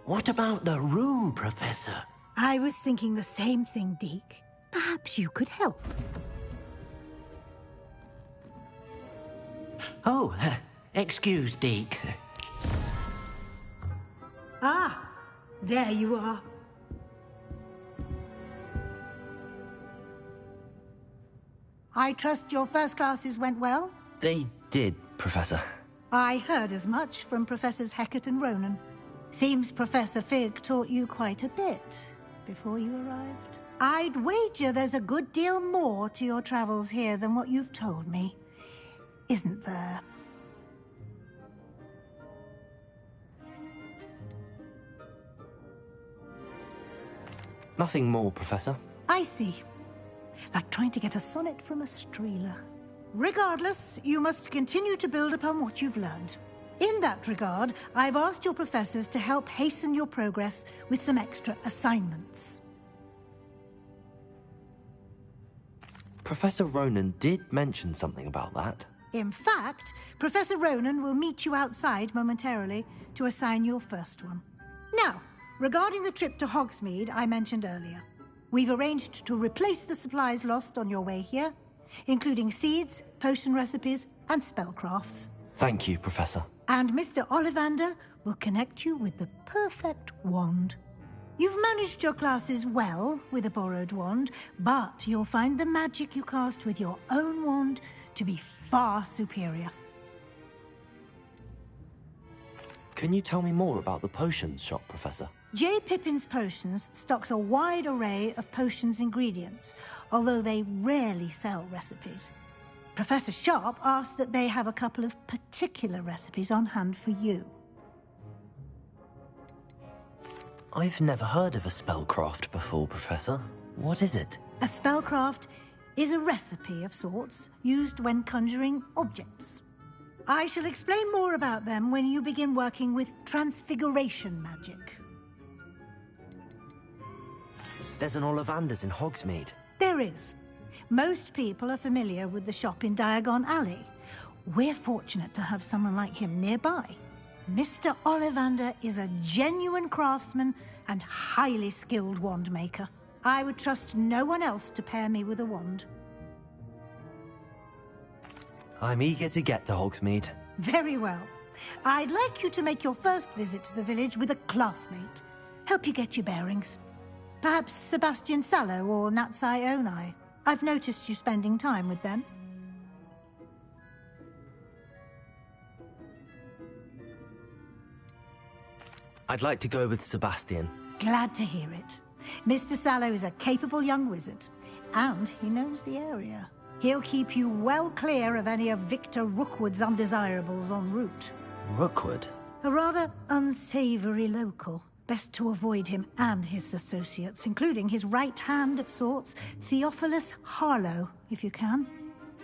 What about the room, Professor? I was thinking the same thing, Deke. Perhaps you could help. Oh, excuse, Deke. Ah, there you are. I trust your first classes went well? They did, Professor. I heard as much from Professors Hecat and Ronan. Seems Professor Fig taught you quite a bit before you arrived. I'd wager there's a good deal more to your travels here than what you've told me. Isn't there? Nothing more, Professor. I see. Like trying to get a sonnet from a streeler. Regardless, you must continue to build upon what you've learned. In that regard, I've asked your professors to help hasten your progress with some extra assignments. Professor Ronan did mention something about that. In fact, Professor Ronan will meet you outside momentarily to assign your first one. Now, regarding the trip to Hogsmeade I mentioned earlier, we've arranged to replace the supplies lost on your way here, including seeds, potion recipes, and spellcrafts. Thank you, Professor. And Mr. Ollivander will connect you with the perfect wand. You've managed your classes well with a borrowed wand, but you'll find the magic you cast with your own wand to be far superior. Can you tell me more about the potions shop, Professor? J. Pippin's Potions stocks a wide array of potions ingredients, although they rarely sell recipes. Professor Sharp asked that they have a couple of particular recipes on hand for you. I've never heard of a spellcraft before, Professor. What is it? A spellcraft is a recipe of sorts used when conjuring objects. I shall explain more about them when you begin working with transfiguration magic. There's an Ollivander's in Hogsmeade. There is. Most people are familiar with the shop in Diagon Alley. We're fortunate to have someone like him nearby. Mr. Ollivander is a genuine craftsman and highly skilled wand maker. I would trust no one else to pair me with a wand. I'm eager to get to Hogsmeade. Very well. I'd like you to make your first visit to the village with a classmate. Help you get your bearings. Perhaps Sebastian Sallow or Natsai Onai. I've noticed you spending time with them. I'd like to go with Sebastian. Glad to hear it. Mr. Sallow is a capable young wizard, and he knows the area. He'll keep you well clear of any of Victor Rookwood's undesirables en route. Rookwood? A rather unsavory local. Best to avoid him and his associates, including his right hand of sorts, Theophilus Harlow, if you can.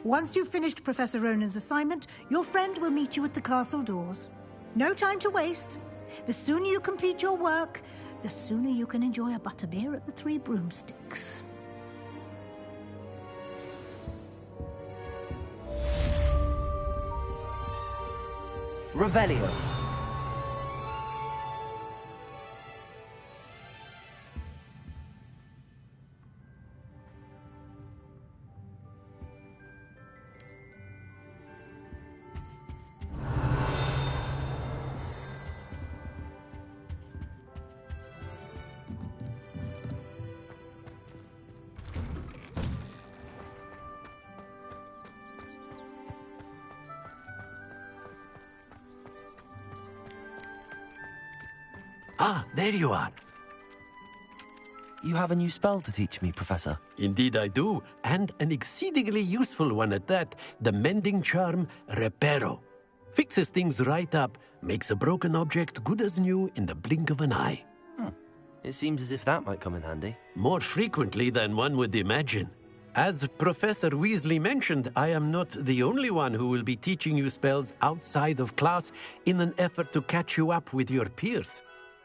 Once you've finished Professor Ronan's assignment, your friend will meet you at the castle doors. No time to waste. The sooner you complete your work, the sooner you can enjoy a butterbeer at the Three Broomsticks. Revelio. Ah, there you are. You have a new spell to teach me, Professor. Indeed I do, and an exceedingly useful one at that, the mending charm Reparo. Fixes things right up, makes a broken object good as new in the blink of an eye. It seems as if that might come in handy. More frequently than one would imagine. As Professor Weasley mentioned, I am not the only one who will be teaching you spells outside of class in an effort to catch you up with your peers.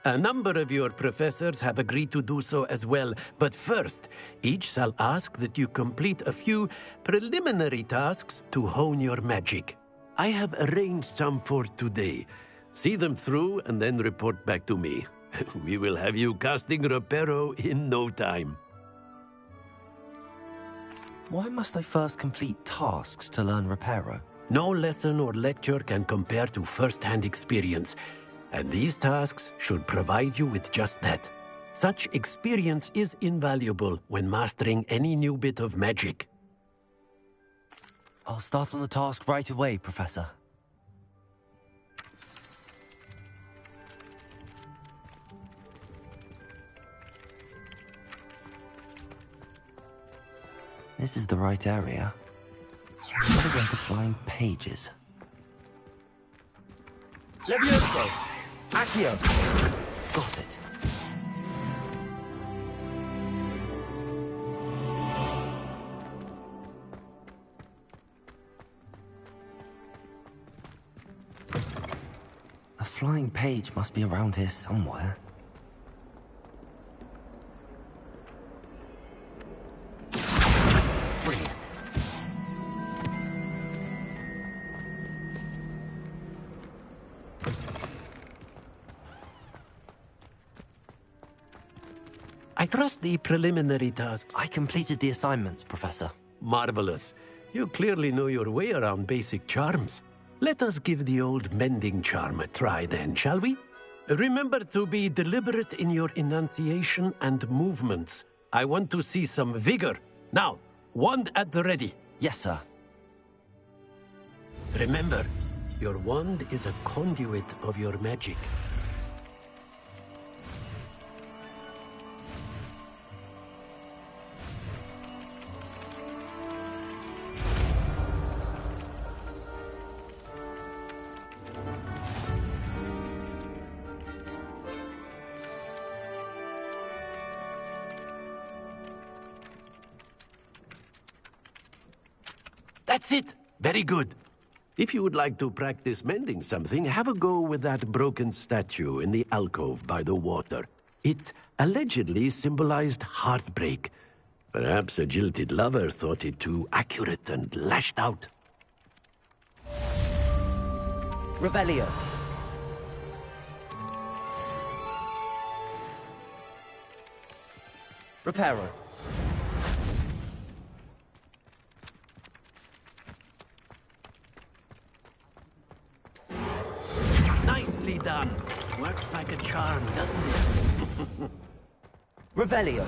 A number of your professors have agreed to do so as well, but first, each shall ask that you complete a few preliminary tasks to hone your magic. I have arranged some for today. See them through and then report back to me. We will have you casting Reparo in no time. Why must I first complete tasks to learn Reparo? No lesson or lecture can compare to first-hand experience, and these tasks should provide you with just that. Such experience is invaluable when mastering any new bit of magic. I'll start on the task right away, Professor. This is the right area. What about the flying pages? Levioso! Accio! Got it. A flying page must be around here somewhere. Brilliant. I trust the preliminary tasks. I completed the assignments, Professor. Marvelous. You clearly know your way around basic charms. Let us give the old mending charm a try then, shall we? Remember to be deliberate in your enunciation and movements. I want to see some vigor. Now, wand at the ready. Yes, sir. Remember, your wand is a conduit of your magic. That's it. Very good. If you would like to practice mending something, have a go with that broken statue in the alcove by the water. It allegedly symbolized heartbreak. Perhaps a jilted lover thought it too accurate and lashed out. Revelio. Reparo. Nicely done. Works like a charm, doesn't it? Revelio.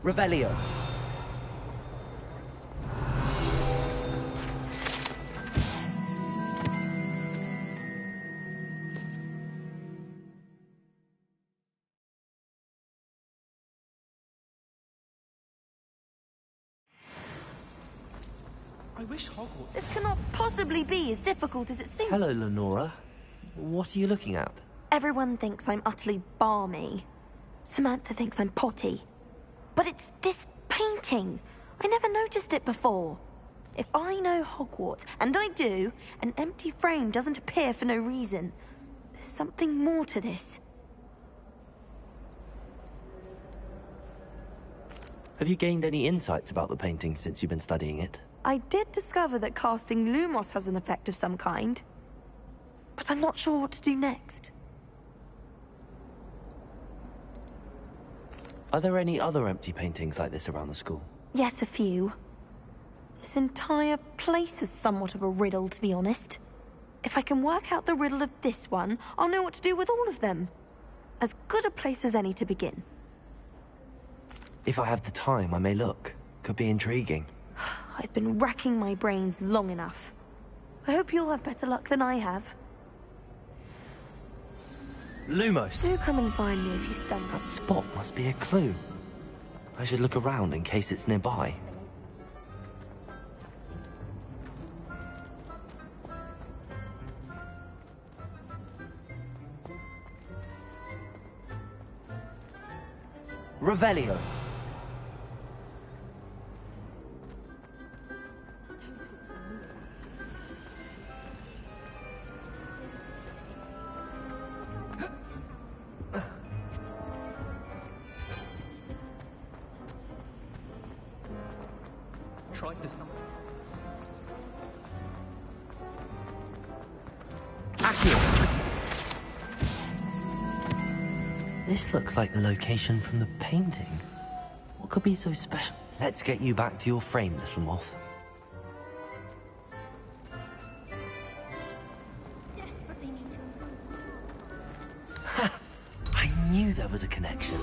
Revelio. I wish Hogwarts... This cannot possibly be as difficult as it seems. Hello, Lenora. What are you looking at? Everyone thinks I'm utterly balmy. Samantha thinks I'm potty. But it's this painting. I never noticed it before. If I know Hogwarts, and I do, an empty frame doesn't appear for no reason. There's something more to this. Have you gained any insights about the painting since you've been studying it? I did discover that casting Lumos has an effect of some kind. But I'm not sure what to do next. Are there any other empty paintings like this around the school? Yes, a few. This entire place is somewhat of a riddle, to be honest. If I can work out the riddle of this one, I'll know what to do with all of them. As good a place as any to begin. If I have the time, I may look. Could be intriguing. I've been racking my brains long enough. I hope you'll have better luck than I have. Lumos! Do come and find me if you stumble. That spot must be a clue. I should look around in case it's nearby. Revelio. Tried to... This looks like the location from the painting. What could be so special? Let's get you back to your frame, little moth. Ha! I knew there was a connection.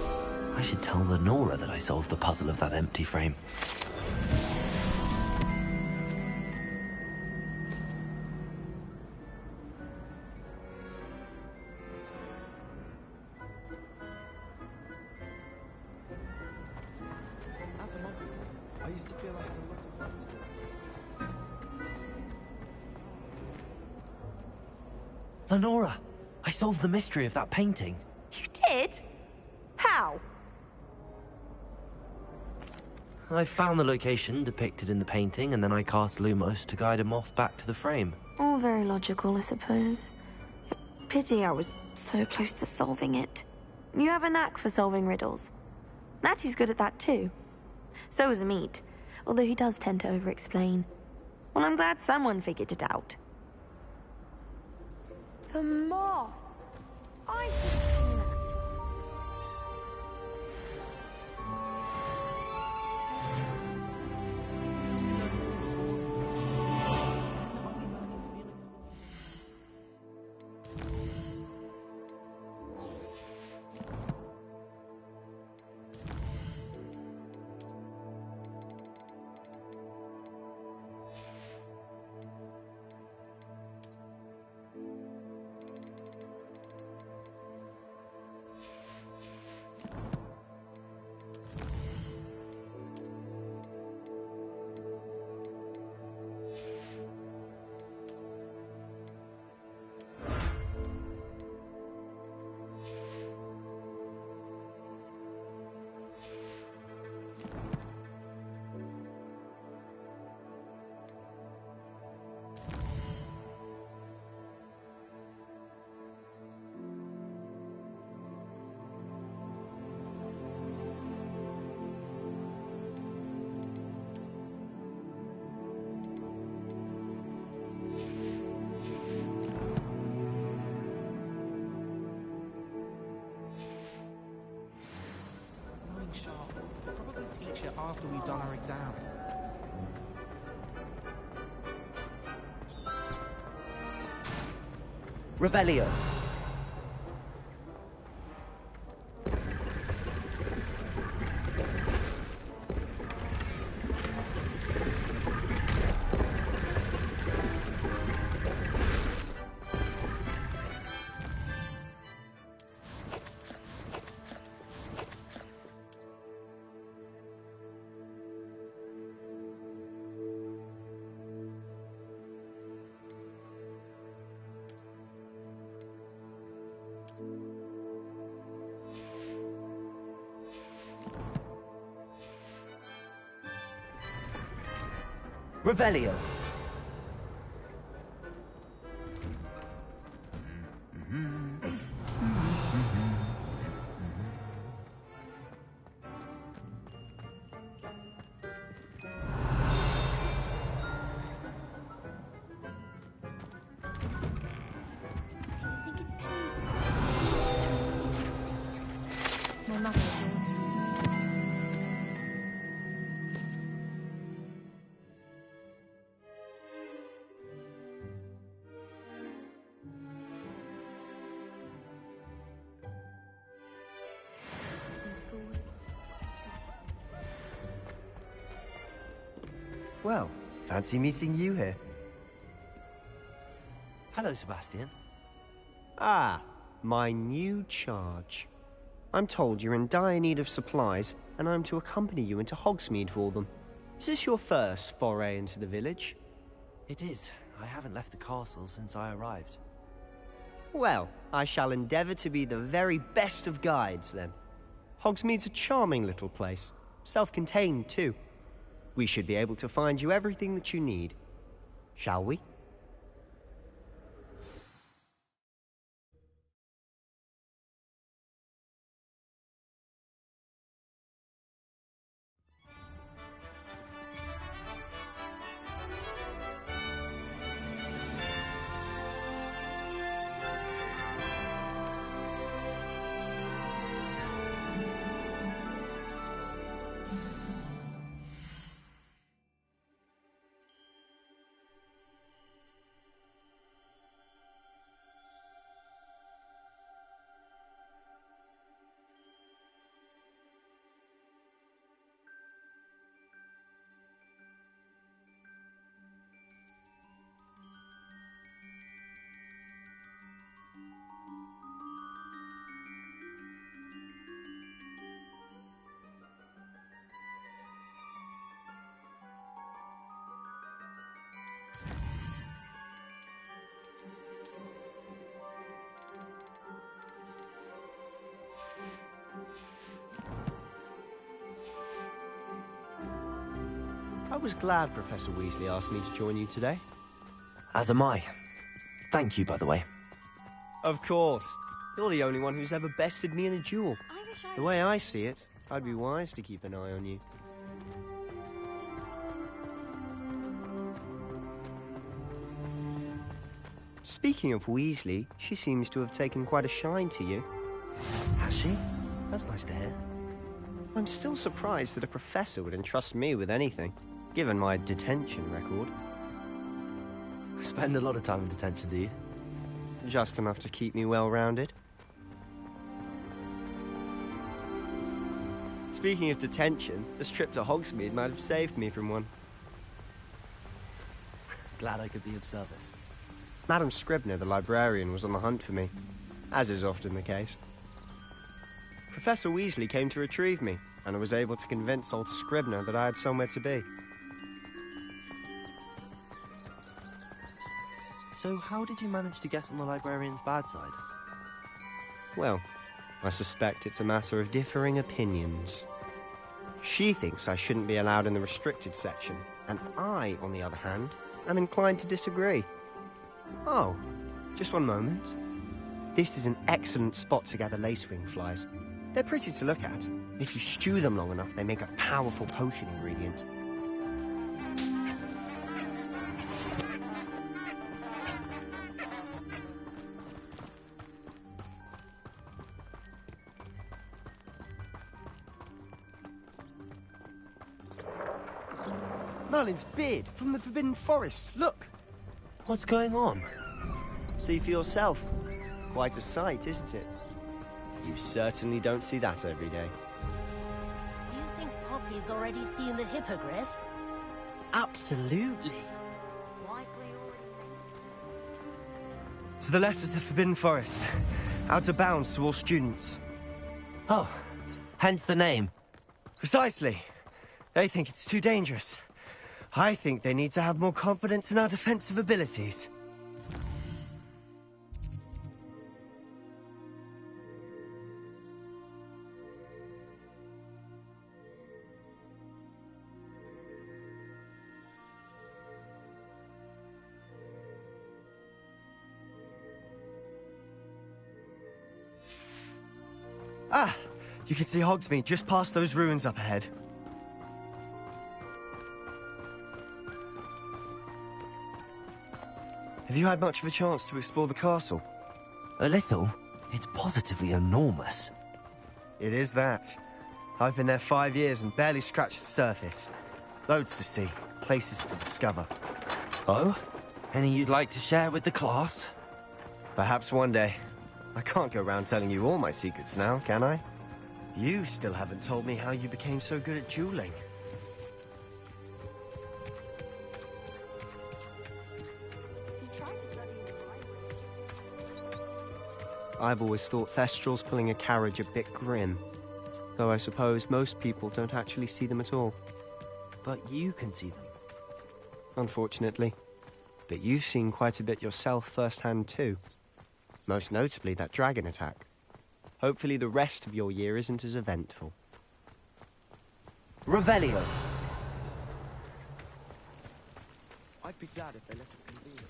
I should tell Lenora that I solved the puzzle of that empty frame. As a monk, I used to feel I had a lot of work to do. Lenora! I solved the mystery of that painting. You did? How? I found the location depicted in the painting, and then I cast Lumos to guide a moth back to the frame. All very logical, I suppose. Pity I was so close to solving it. You have a knack for solving riddles. Natty's good at that too. So is Meat, although he does tend to over-explain. Well, I'm glad someone figured it out. The moth! I should have seen that. Sharp. We'll probably teach it after we've done our exam. Revelio. Revelio. My mother adores me. Well, fancy meeting you here. Hello, Sebastian. Ah, my new charge. I'm told you're in dire need of supplies, and I'm to accompany you into Hogsmeade for them. Is this your first foray into the village? It is. I haven't left the castle since I arrived. Well, I shall endeavour to be the very best of guides, then. Hogsmeade's a charming little place. Self-contained, too. We should be able to find you everything that you need. Shall we? I was glad Professor Weasley asked me to join you today. As am I. Thank you, by the way. Of course. You're the only one who's ever bested me in a duel. The way I see it, I'd be wise to keep an eye on you. Speaking of Weasley, she seems to have taken quite a shine to you. Has she? That's nice to hear. I'm still surprised that a professor would entrust me with anything, given my detention record. Spend a lot of time in detention, do you? Just enough to keep me well-rounded. Speaking of detention, this trip to Hogsmeade might have saved me from one. Glad I could be of service. Madam Scribner, the librarian, was on the hunt for me, as is often the case. Professor Weasley came to retrieve me, and I was able to convince old Scribner that I had somewhere to be. So how did you manage to get on the librarian's bad side? Well, I suspect it's a matter of differing opinions. She thinks I shouldn't be allowed in the restricted section, and I, on the other hand, am inclined to disagree. Oh, just one moment. This is an excellent spot to gather lacewing flies. They're pretty to look at. If you stew them long enough, they make a powerful potion ingredient. Merlin's beard from the Forbidden Forest. Look! What's going on? See for yourself. Quite a sight, isn't it? You certainly don't see that every day. Do you think Poppy's already seen the hippogriffs? Absolutely. To the left is the Forbidden Forest. Out of bounds to all students. Oh, hence the name. Precisely. They think it's too dangerous. I think they need to have more confidence in our defensive abilities. Ah! You can see Hogsmeade just past those ruins up ahead. Have you had much of a chance to explore the castle? A little. It's positively enormous. It is that. I've been there 5 years and barely scratched the surface. Loads to see, places to discover. Oh? Any you'd like to share with the class? Perhaps one day. I can't go around telling you all my secrets now, can I? You still haven't told me how you became so good at dueling. I've always thought Thestrals pulling a carriage a bit grim. Though I suppose most people don't actually see them at all. But you can see them. Unfortunately. But you've seen quite a bit yourself firsthand too. Most notably that dragon attack. Hopefully the rest of your year isn't as eventful. Revelio. I'd be glad if they left it convenient.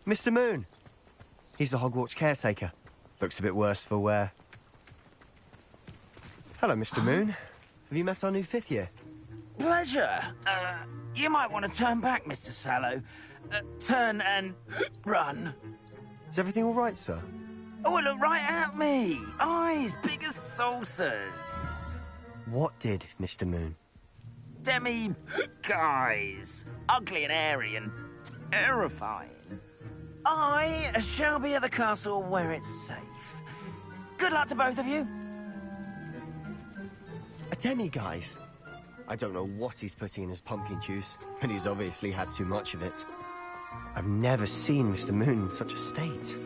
Mr. Moon! He's the Hogwarts caretaker. Looks a bit worse for wear. Hello, Mr. Moon. Have you met our new 5th year? Pleasure. You might want to turn back, Mr. Sallow. Turn and run. Is everything all right, sir? Oh, look right at me. Eyes big as saucers. What did, Mr. Moon? Guys. Ugly and airy and terrifying. I shall be at the castle where it's safe. Good luck to both of you. A demi-guise? I don't know what he's putting in his pumpkin juice, but he's obviously had too much of it. I've never seen Mr. Moon in such a state.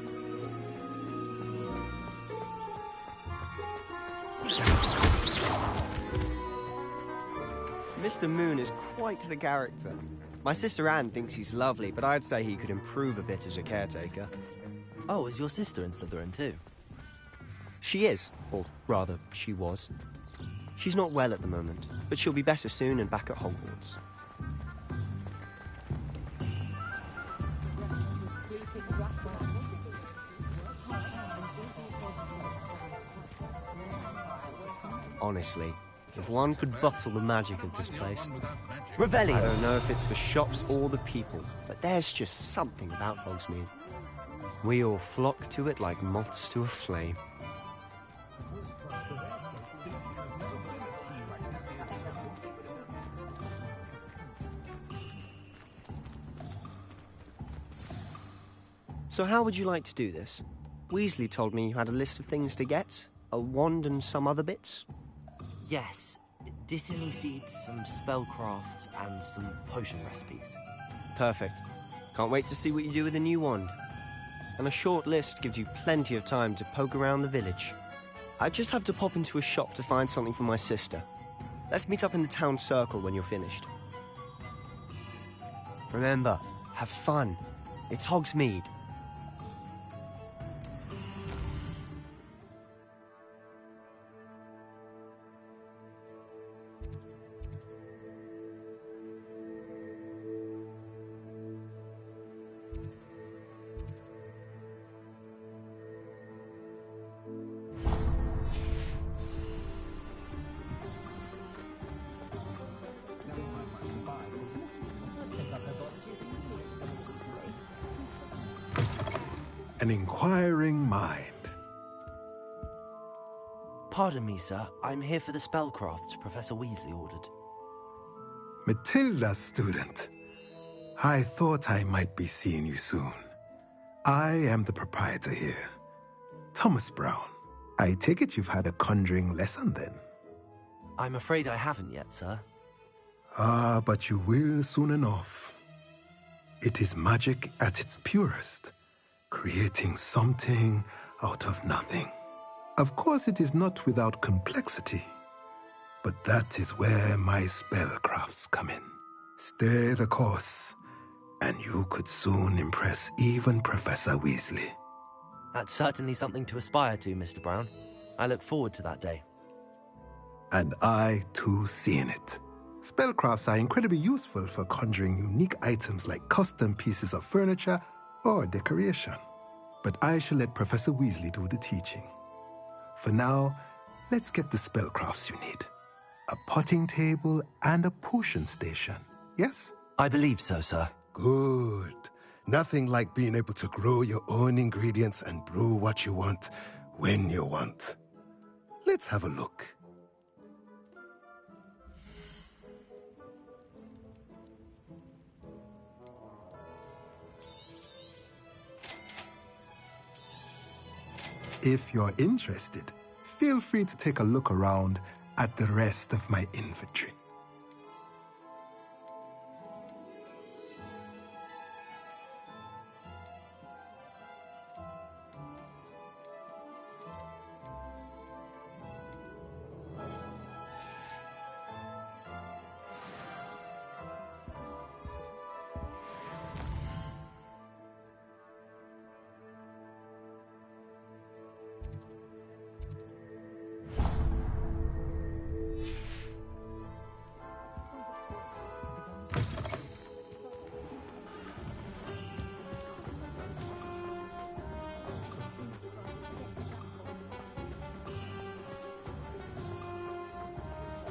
Mr. Moon is quite the character. My sister Anne thinks he's lovely, but I'd say he could improve a bit as a caretaker. Oh, is your sister in Slytherin too? She is, or rather, she was. She's not well at the moment, but she'll be better soon and back at Hogwarts. Honestly, if one could bottle the magic of this place. Revelio. I don't know if it's the shops or the people, but there's just something about Hogsmeade. We all flock to it like moths to a flame. So how would you like to do this? Weasley told me you had a list of things to get, a wand and some other bits. Yes. Dittany seeds, some spellcrafts, and some potion recipes. Perfect. Can't wait to see what you do with the new wand. And a short list gives you plenty of time to poke around the village. I just have to pop into a shop to find something for my sister. Let's meet up in the town circle when you're finished. Remember, have fun. It's Hogsmeade. An inquiring mind. Pardon me, sir. I'm here for the spellcrafts Professor Weasley ordered. Matilda's student. I thought I might be seeing you soon. I am the proprietor here, Thomas Brown. I take it you've had a conjuring lesson then? I'm afraid I haven't yet, sir. Ah, but you will soon enough. It is magic at its purest, creating something out of nothing. Of course, it is not without complexity, but that is where my spellcrafts come in. Stay the course, and you could soon impress even Professor Weasley. That's certainly something to aspire to, Mr. Brown. I look forward to that day. And I, too, seeing it. Spellcrafts are incredibly useful for conjuring unique items like custom pieces of furniture or decoration. But I shall let Professor Weasley do the teaching. For now, let's get the spellcrafts you need. A potting table and a potion station, yes? I believe so, sir. Good. Nothing like being able to grow your own ingredients and brew what you want, when you want. Let's have a look. If you're interested, feel free to take a look around at the rest of my inventory.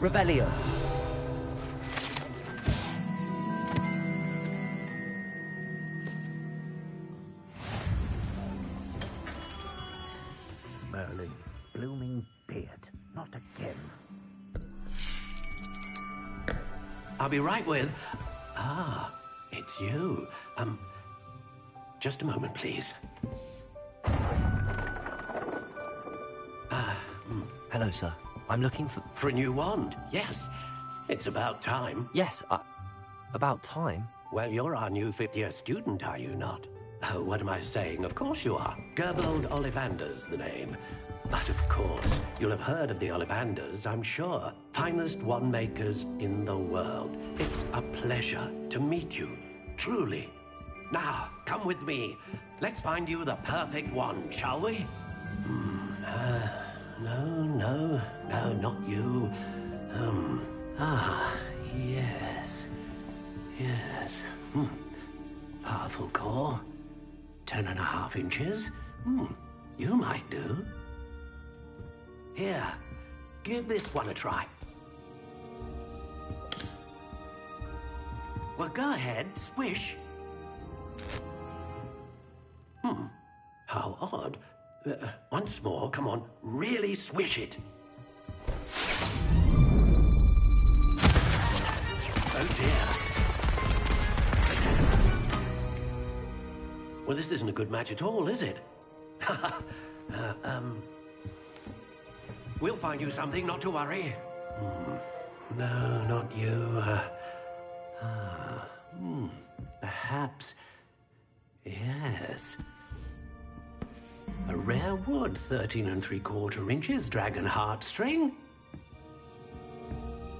Revelio. Merlin, blooming beard. Not again. I'll be right with... Ah, it's you. Just a moment, please. Hello, sir. I'm looking for... For a new wand, yes. It's about time. Yes, about time. Well, you're our new fifth-year student, are you not? Oh, what am I saying? Of course you are. Gerbold Ollivander's the name. But of course, you'll have heard of the Ollivanders, I'm sure. Finest wand makers in the world. It's a pleasure to meet you, truly. Now, come with me. Let's find you the perfect wand, shall we? No, not you. Yes. Powerful core. 10.5 inches. You might do. Here, give this one a try. Well, go ahead, swish. How odd. Once more, come on, really swish it. Oh dear. Well, this isn't a good match at all, is it? We'll find you something, not to worry. No, not you. Perhaps... Yes. A rare wood, 13 3/4 inches, dragon heartstring.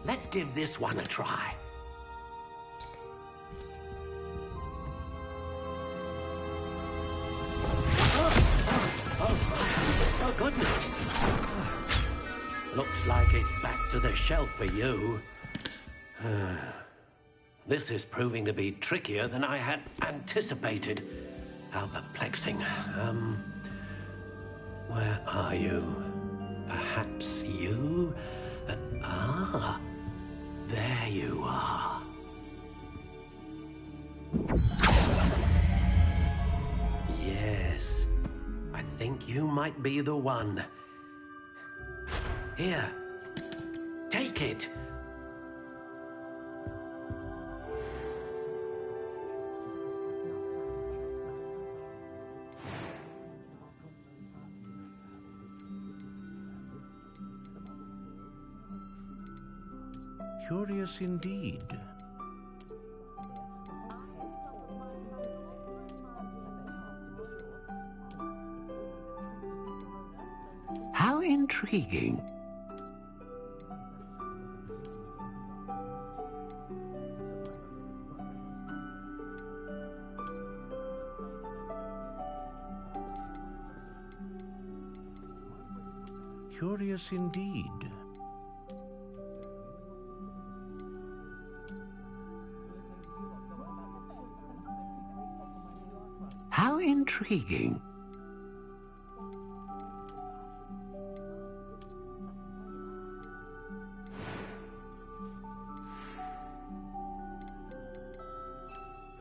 Let's give this one a try. Oh, goodness. Looks like it's back to the shelf for you. This is proving to be trickier than I had anticipated. How perplexing. Where are you? Perhaps you? There you are. Yes, I think you might be the one. Here, take it. Curious indeed. How intriguing. Curious indeed. How intriguing.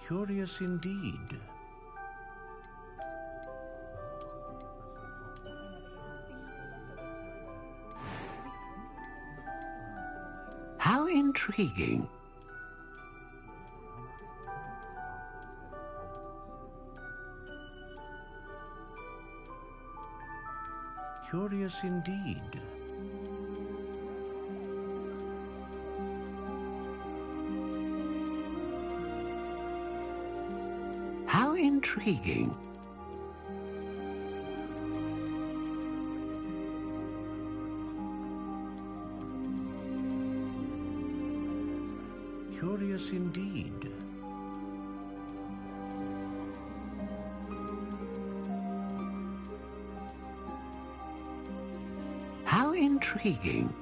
Curious indeed. How intriguing. Curious indeed. How intriguing. Curious indeed. How intriguing.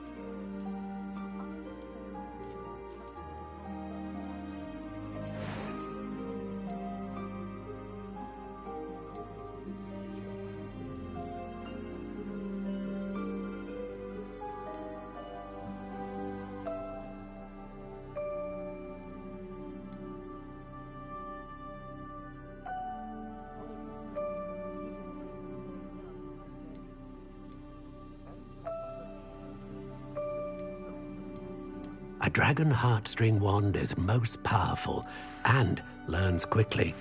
A dragon heartstring wand is most powerful and learns quickly.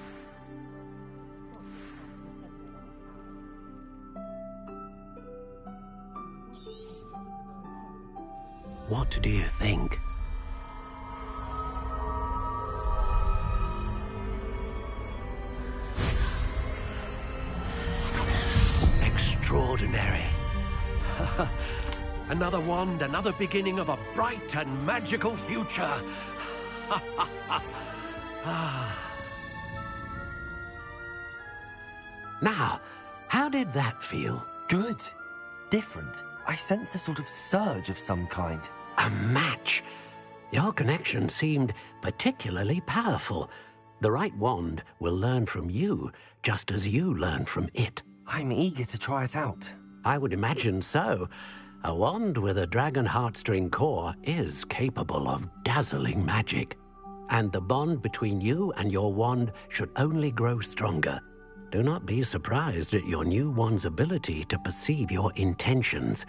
What do you think? Extraordinary. Another wand, another beginning of a bright and magical future. Now, how did that feel? Good. Different. I sensed a sort of surge of some kind. A match. Your connection seemed particularly powerful. The right wand will learn from you, just as you learn from it. I'm eager to try it out. I would imagine so. A wand with a dragon heartstring core is capable of dazzling magic. And the bond between you and your wand should only grow stronger. Do not be surprised at your new wand's ability to perceive your intentions,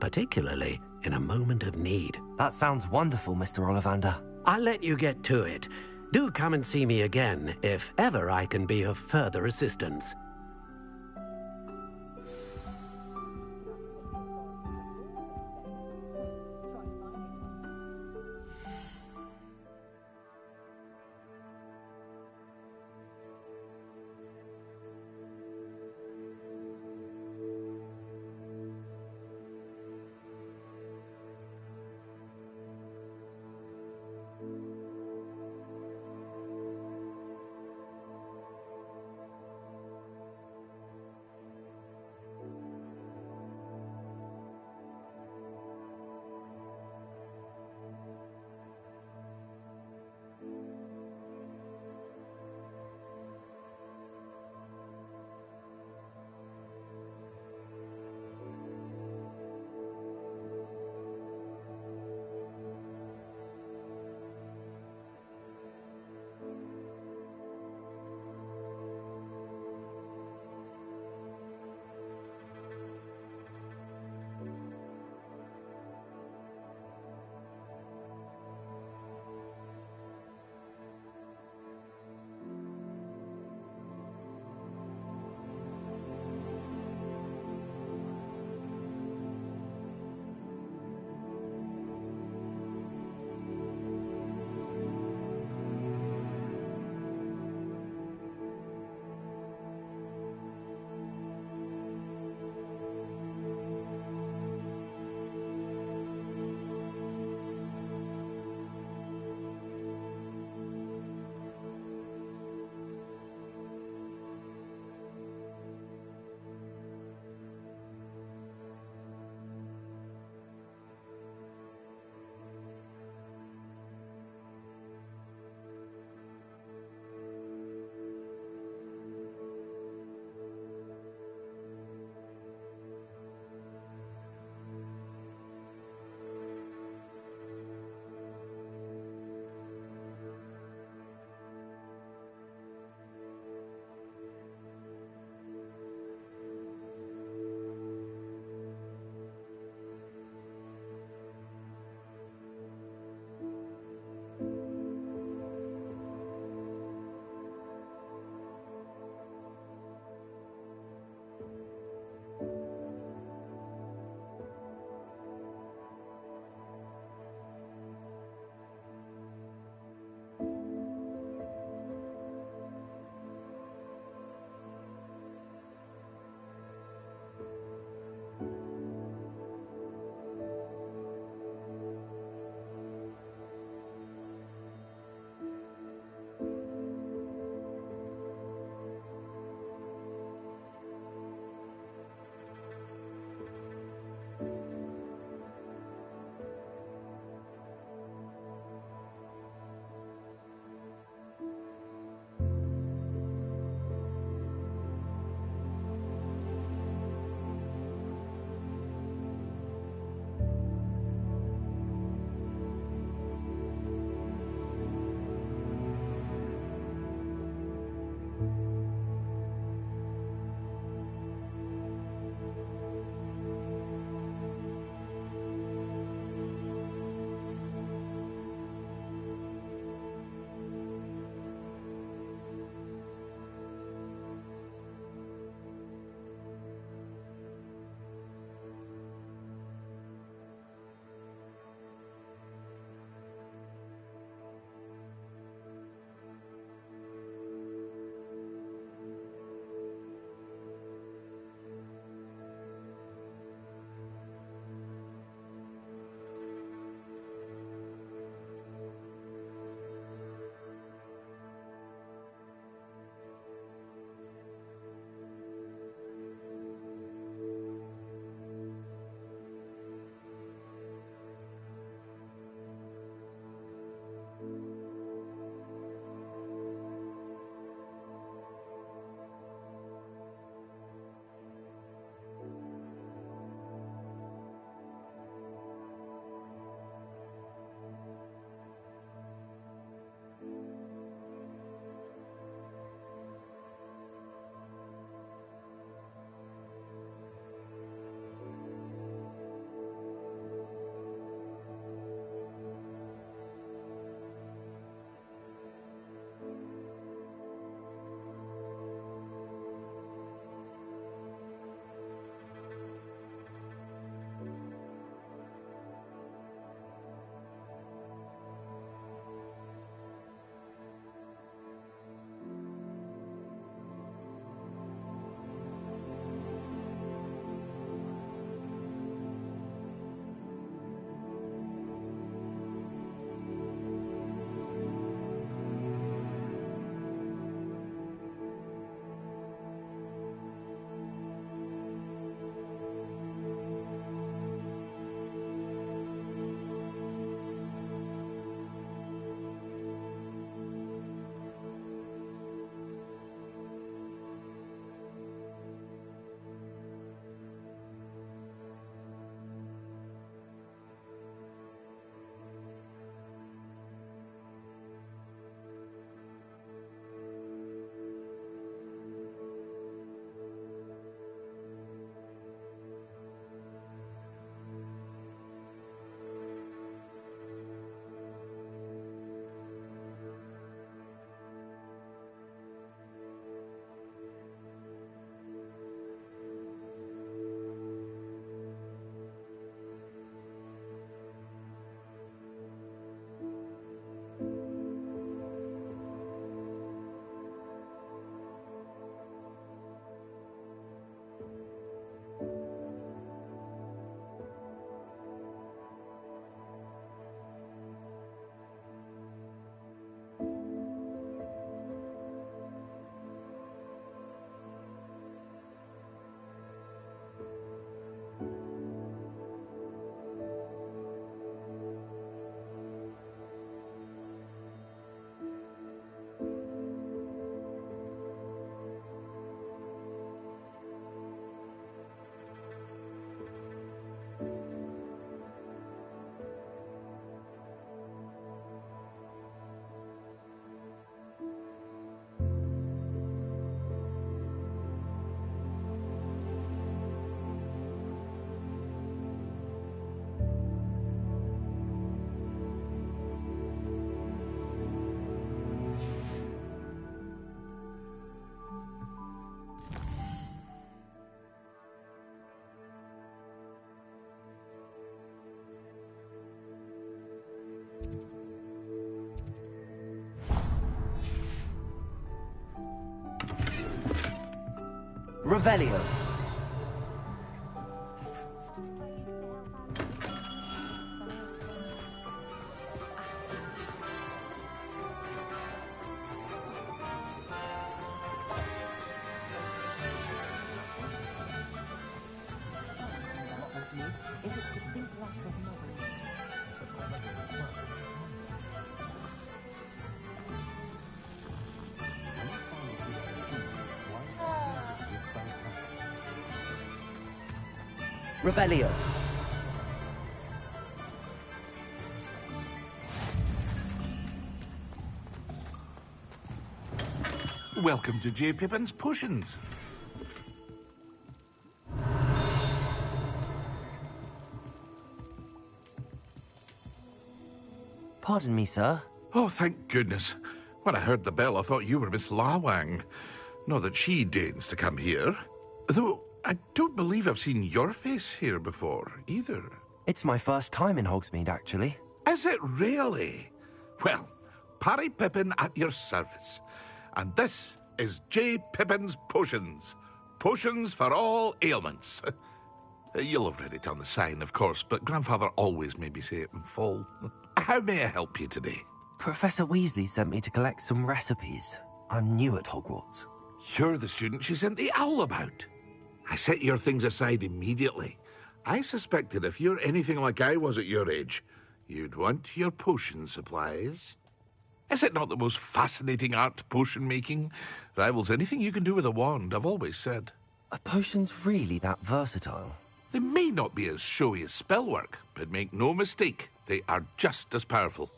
particularly in a moment of need. That sounds wonderful, Mr. Ollivander. I'll let you get to it. Do come and see me again if ever I can be of further assistance. Revelio. Revelio. Welcome to J. Pippin's Potions. Pardon me, sir. Oh, thank goodness. When I heard the bell, I thought you were Miss Lawang. Not that she deigns to come here. Though I don't believe I've seen your face here before, either. It's my first time in Hogsmeade, actually. Is it really? Well, Parry Pippin at your service. And this is J. Pippin's Potions. Potions for all ailments. You'll have read it on the sign, of course, but Grandfather always made me say it in full. How may I help you today? Professor Weasley sent me to collect some recipes. I'm new at Hogwarts. You're the student she sent the owl about. I set your things aside immediately. I suspected if you're anything like I was at your age, you'd want your potion supplies. Is it not the most fascinating art, potion making? Rivals anything you can do with a wand, I've always said. Are potions really that versatile? They may not be as showy as spellwork, but make no mistake, they are just as powerful.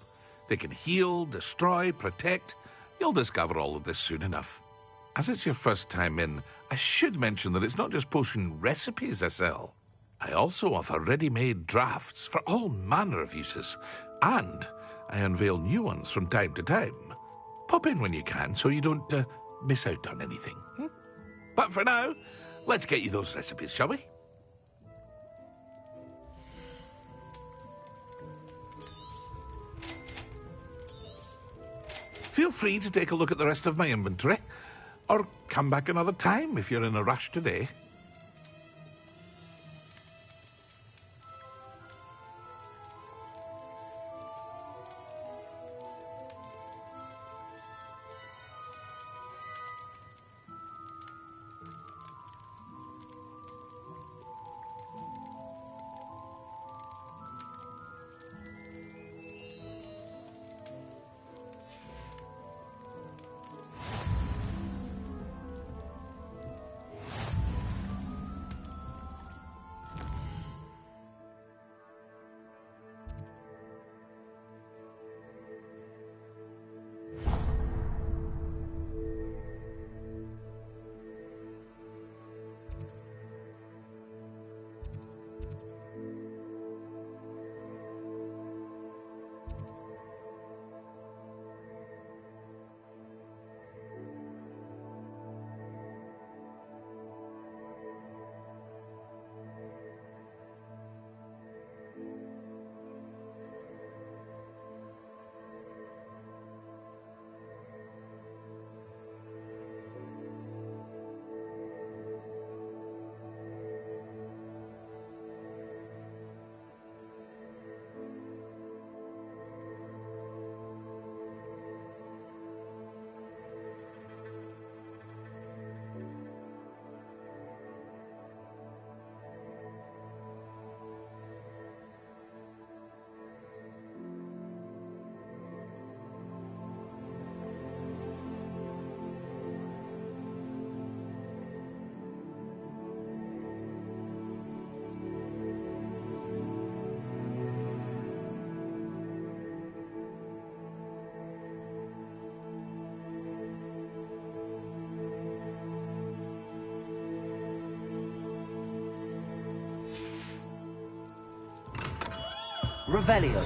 They can heal, destroy, protect. You'll discover all of this soon enough. As it's your first time in, I should mention that it's not just potion recipes I sell. I also offer ready-made drafts for all manner of uses, and I unveil new ones from time to time. Pop in when you can so you don't miss out on anything. But for now, let's get you those recipes, shall we? Feel free to take a look at the rest of my inventory, or come back another time if you're in a rush today. Revelio.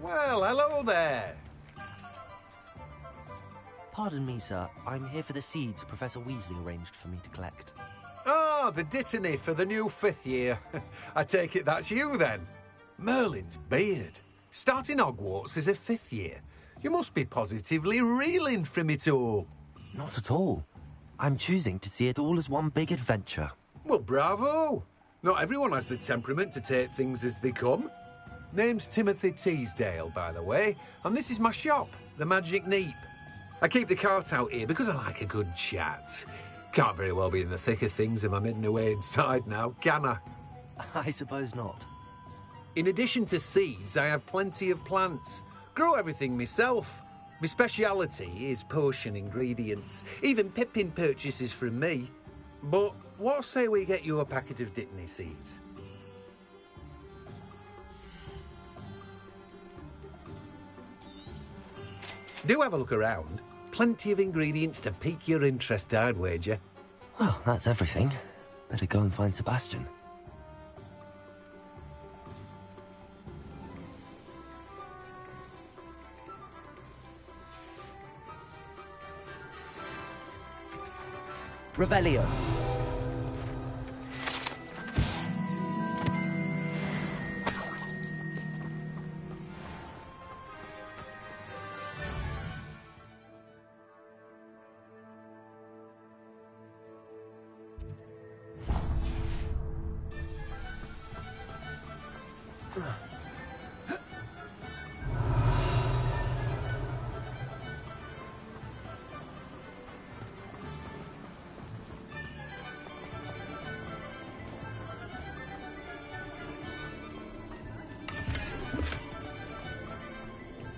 Well, hello there. Pardon me, sir. I'm here for the seeds Professor Weasley arranged for me to collect. Ah, the dittany for the new 5th year. I take it that's you, then. Merlin's beard. Starting Hogwarts as a 5th year. You must be positively reeling from it all. Not at all. I'm choosing to see it all as one big adventure. Well, bravo. Not everyone has the temperament to take things as they come. Name's Timothy Teasdale, by the way, and this is my shop, the Magic Neep. I keep the cart out here because I like a good chat. Can't very well be in the thick of things if I'm hidden away inside now, can I? I suppose not. In addition to seeds, I have plenty of plants. Grow everything myself. My speciality is potion ingredients. Even Pippin purchases from me. But what say we get you a packet of dittany seeds? Do have a look around. Plenty of ingredients to pique your interest, I'd wager. Well, that's everything. Better go and find Sebastian. Revelio.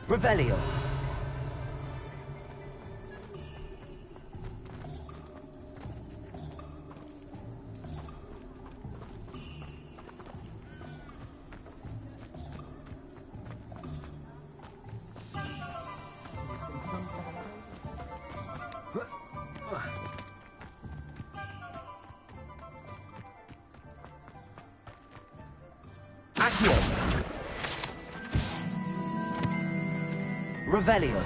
Revelio. Accio. Revelio.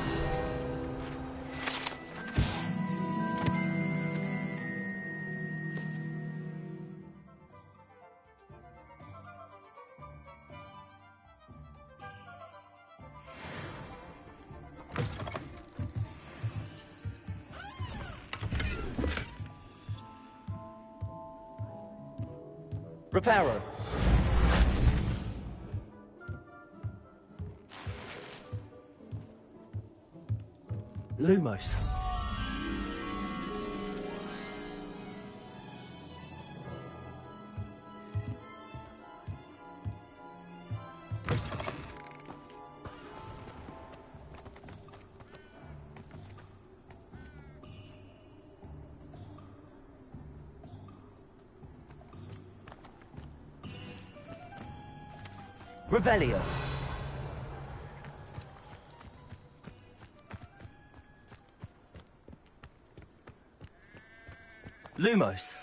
Reparo. Lumos. Revelio. Lumos.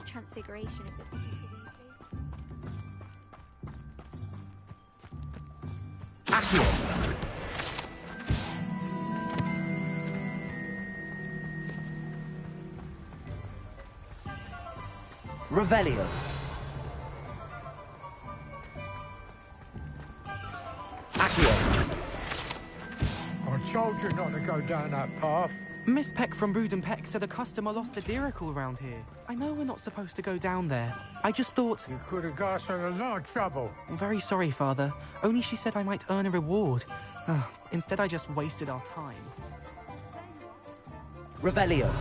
Any transfiguration of the people these days. Revelio. Accio. I told you not to go down that path. Miss Peck from Brood and Peck said a customer lost a deeracle around here. I know we're not supposed to go down there. I just thought... You could have got us in a lot of trouble. I'm very sorry, Father. Only she said I might earn a reward. Instead, I just wasted our time. Revelio.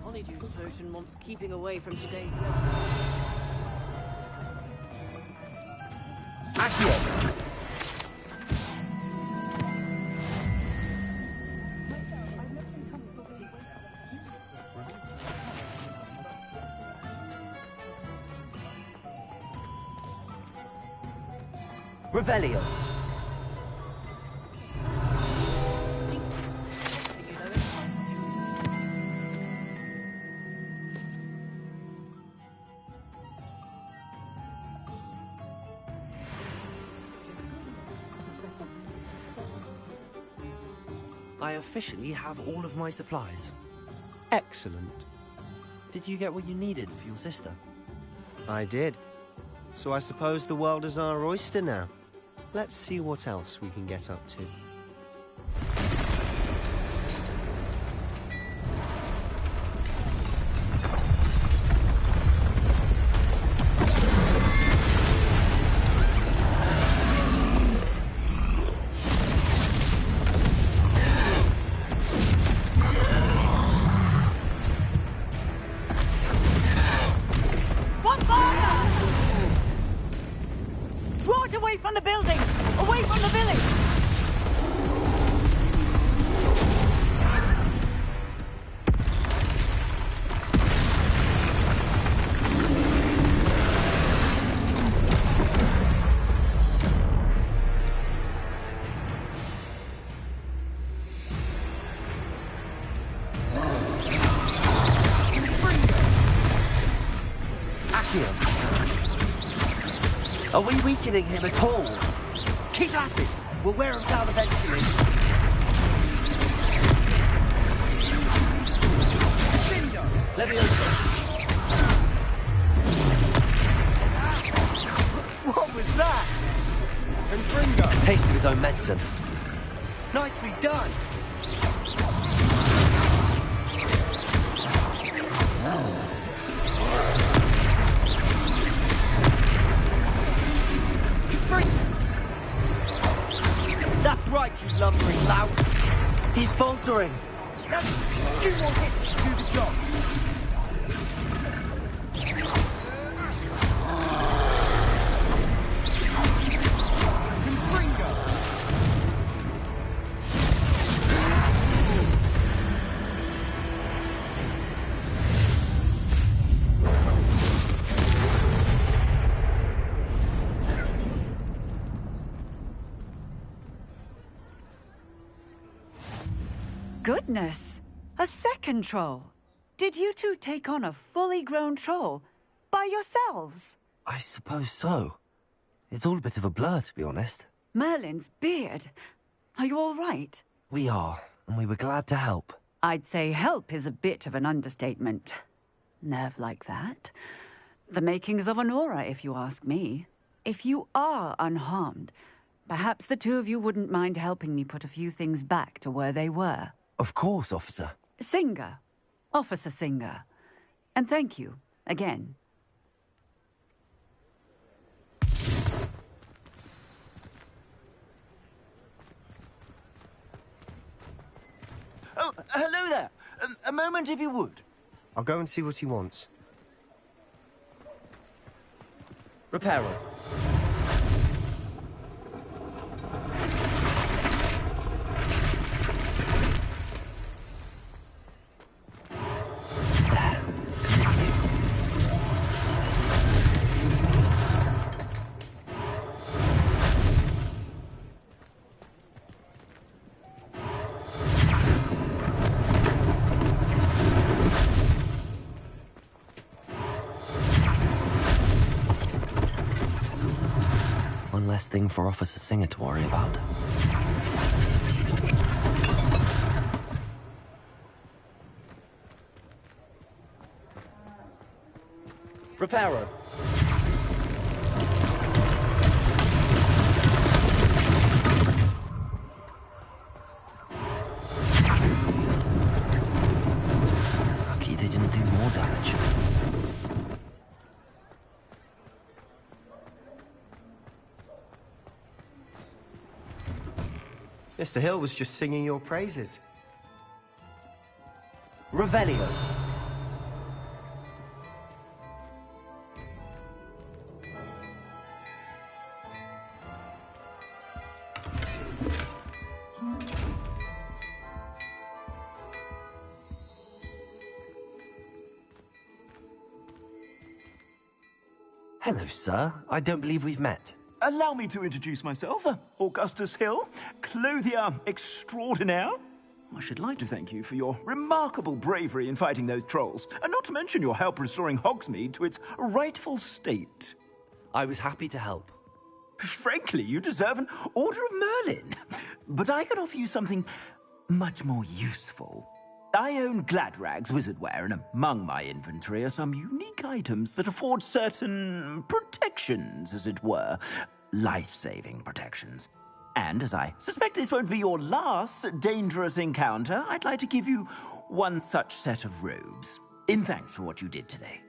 Honeydew potion wants keeping away from today's Accio. Revelio. I officially have all of my supplies. Excellent. Did you get what you needed for your sister? I did. So I suppose the world is our oyster now. Let's see what else we can get up to. Draw it away from the building! Away from the village! Are we weakening him at all? Keep at it! We'll wear him down eventually. Leviosa. What was that? Confringo. A taste of his own medicine. Nicely done. That's right, you lumbering lout. He's faltering. You want it to do the job. Goodness! A second troll! Did you two take on a fully grown troll? By yourselves? I suppose so. It's all a bit of a blur, to be honest. Merlin's beard. Are you all right? We are, and we were glad to help. I'd say help is a bit of an understatement. Nerve like that. The makings of an aura, if you ask me. If you are unharmed, perhaps the two of you wouldn't mind helping me put a few things back to where they were. Of course, officer. Singer. Officer Singer. And thank you, again. Oh, hello there. A moment, if you would. I'll go and see what he wants. Reparo. less thing for Officer Singer to worry about. Reparo. Lucky they didn't do more damage. Mr. Hill was just singing your praises. Revelio. Hello, sir. I don't believe we've met. Allow me to introduce myself, Augustus Hill, clothier extraordinaire. I should like to thank you for your remarkable bravery in fighting those trolls, and not to mention your help restoring Hogsmeade to its rightful state. I was happy to help. Frankly, you deserve an Order of Merlin. But I can offer you something much more useful. I own Gladrag's wizardware, and among my inventory are some unique items that afford certain protections, as it were. Life-saving protections. And as I suspect this won't be your last dangerous encounter, I'd like to give you one such set of robes, in thanks for what you did today.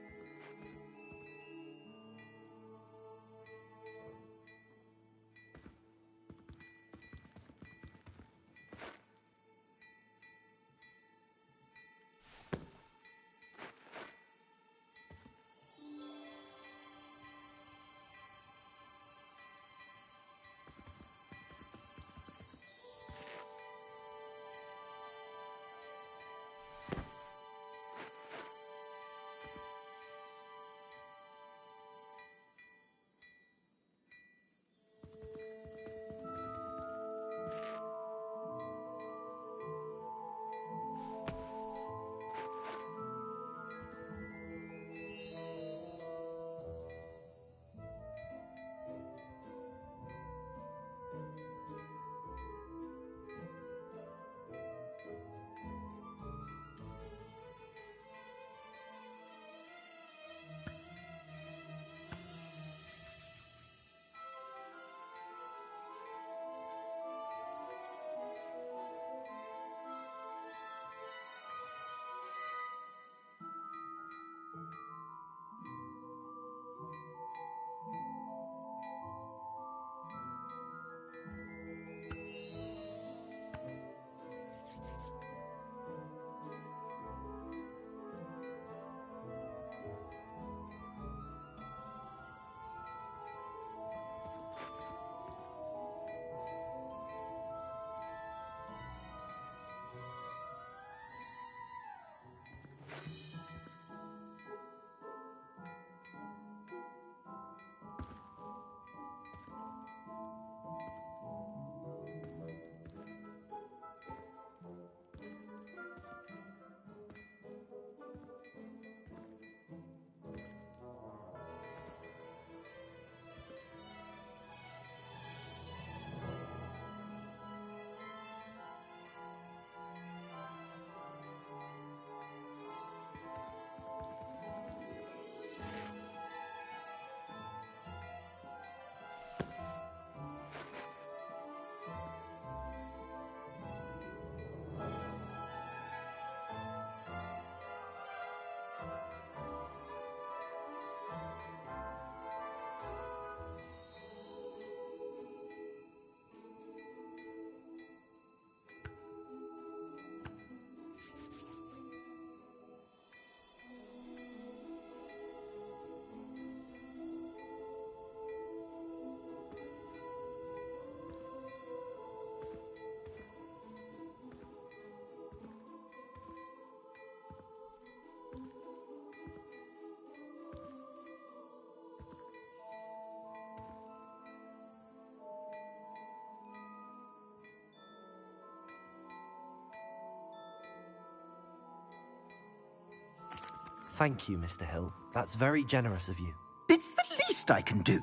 Thank you, Mr. Hill. That's very generous of you. It's the least I can do.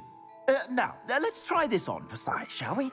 Now, let's try this on for size, shall we?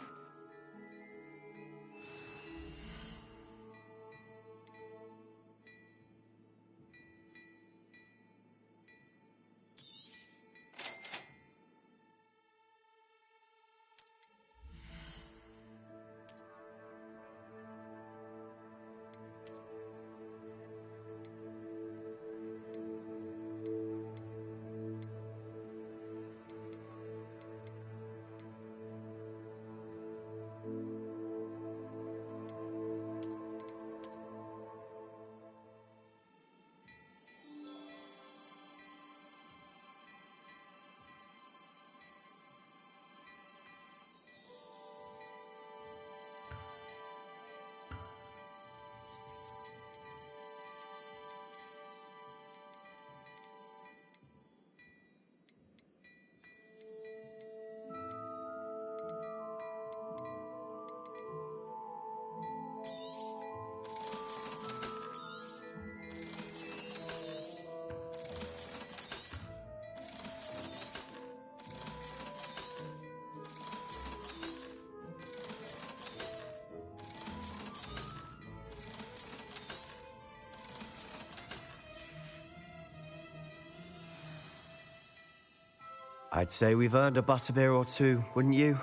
I'd say we've earned a butterbeer or two, wouldn't you?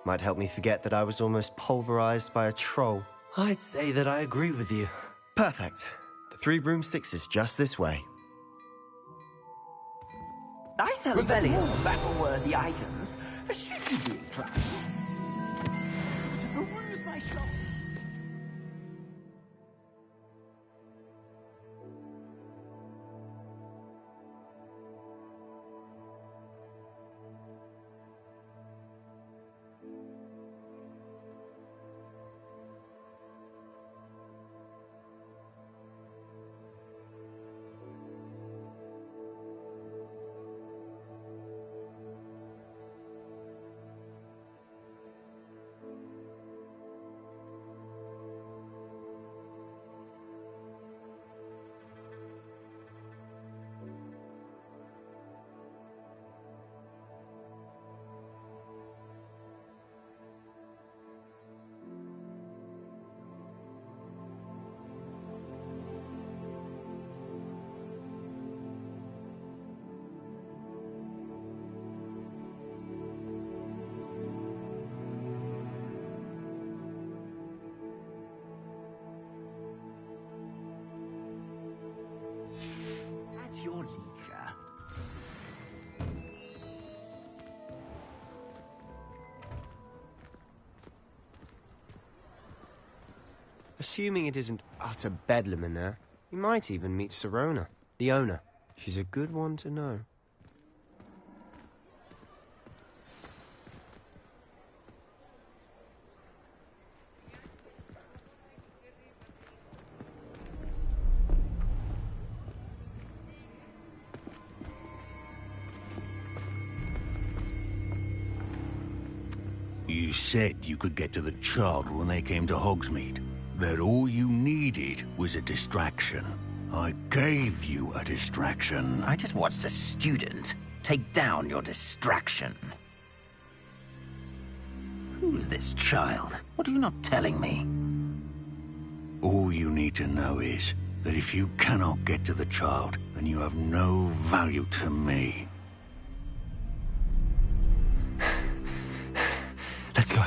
Might help me forget that I was almost pulverized by a troll. I'd say that I agree with you. Perfect. The 3 broomsticks is just this way. I sell Revelio. more battle-worthy items. Should you be inclined to peruse my shop? At your leisure. Assuming it isn't utter bedlam in there, you might even meet Sirona, the owner. She's a good one to know. You said you could get to the child when they came to Hogsmeade. That all you needed was a distraction. I gave you a distraction. I just watched a student take down your distraction. Who's this child? What are you not telling me? All you need to know is that if you cannot get to the child, then you have no value to me. Let's go.